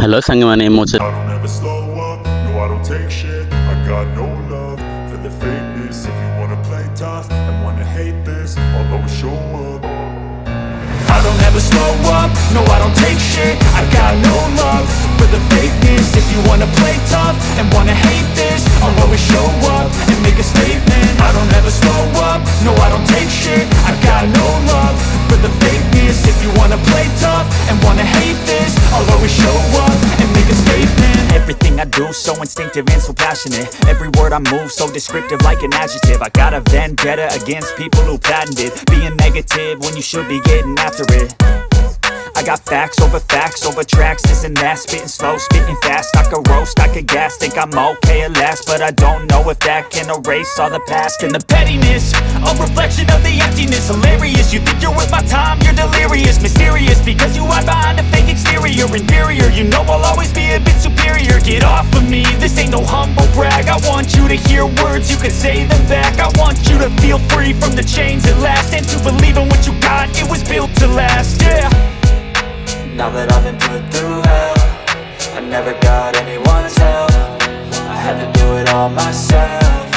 Hello संग माने मो I don't ever slow up, no I don't take shit. I got no love for the fakeness. If you wanna play tough and wanna hate this, I'll always show up. I don't ever slow up, no I don't take shit. I got no love for the fakeness. If you wanna play tough and wanna hate this, I'll always show up and make a statement. I don't ever slow up, no I don't take shit. I got no love for the fakeness. If you wanna play tough and wanna hate this, I'll always show up and make a statement. Everything I do so instinctive and so passionate. Every word I move so descriptive like an adjective. I got a vendetta against people who patented being negative when you should be getting after it. I got facts over tracks, this and that. Spitting slow, spitting fast. I could roast, I could gas. Think I'm okay at last, but I don't know if that can erase all the past. And the pettiness, a reflection of the emptiness. Hilarious, you think you're worth my time, you're delirious. Mysterious, because you hide behind a fake exterior. Inferior, you know I'll always be a bit superior. Get off of me, this ain't no humble brag. I want you to hear words, you can say them back. I want you to feel free from the chains at last, and to believe in what you got, it was built to last, yeah. Now that I've been put through hell, I never got anyone's help. I had to do it all myself.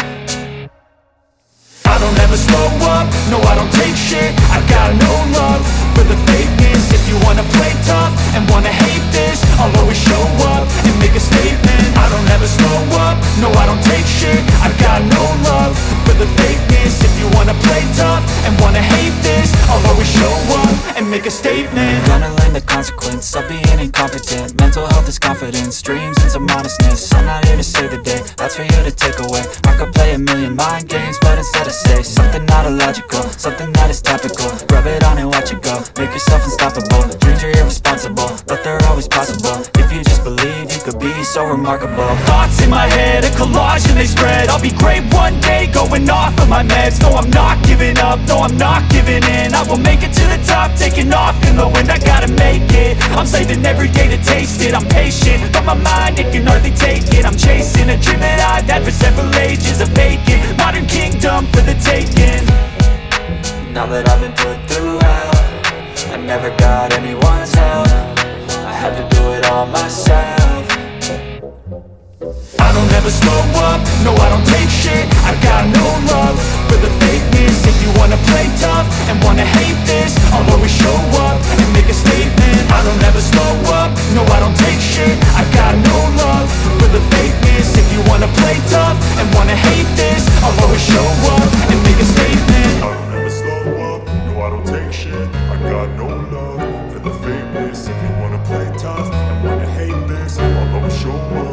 I don't ever slow up, no I don't take shit. I got no love for the fakeness. If you wanna play tough and wanna hate this, I'll always show up and make a statement. I don't ever slow up, no I don't take shit. I got no love for the fakeness. If you wanna play tough and wanna hate this, I'll always show up and make a statement. Gonna learn the consequence of being incompetent. Mental health is confidence, dreams and some modestness. I'm not here to save the day, that's for you to take away. I could play a million mind games, but instead I say something not illogical, something that is topical. Rub it on and watch it go, make yourself unstoppable. Dreams are irresponsible, but they're always possible. If you just believe, you could be so remarkable. Thoughts in my head, a collage and they spread. I'll be great one day, going off of my meds. No, I'm not giving up, no, I'm not giving in. I will make it to the top, taking off in the wind. I gotta make it, I'm saving every day to taste it. I'm patient, but my mind, it can hardly take it. I'm chasing a dream that I've had for several ages. A vacant, modern kingdom for the taking. Now that I've been put through hell, I never got anyone's help. I had to do it all myself. I don't ever slow up, no I don't take shit. I got no love for the fakeness. If you wanna play tough and wanna hate this, I'll always show up and make a statement. I don't ever slow up, no I don't take shit. I got no love for the fakeness. If you wanna play tough and wanna hate this, I'll always show up and make a statement. I don't ever slow up, no I don't take shit. I got no love for the fakeness. If you wanna play tough and wanna hate this, I'll always show up.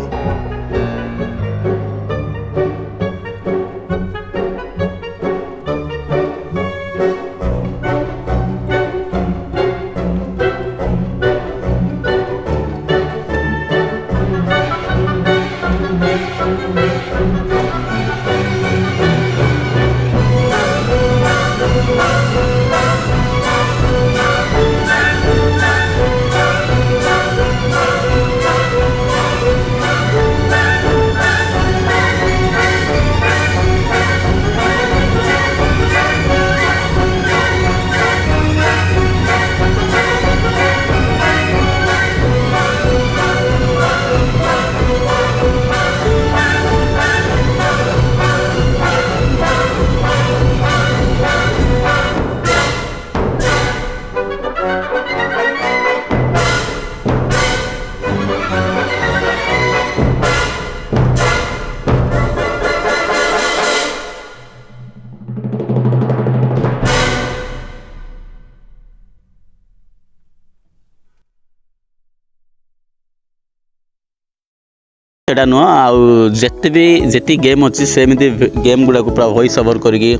सेटा नुह आते भी जी game अच्छी सेमती game गुड़ा पूरा voice over करके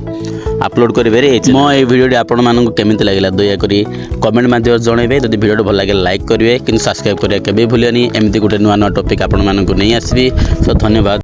upload करेंगे। मो ये भिडियो आपण मानक केमिति लगिला दयाकोरी कमेंट माध्यम जनइबे। जदि भिडियो भल लगे लाइक करेंगे कि सब्सक्राइब करेंगे केबे भूलियनि। एमती गोटे नुआ नुआ टॉपिक आपण मानक नहीं आसबी। सो धन्यवाद।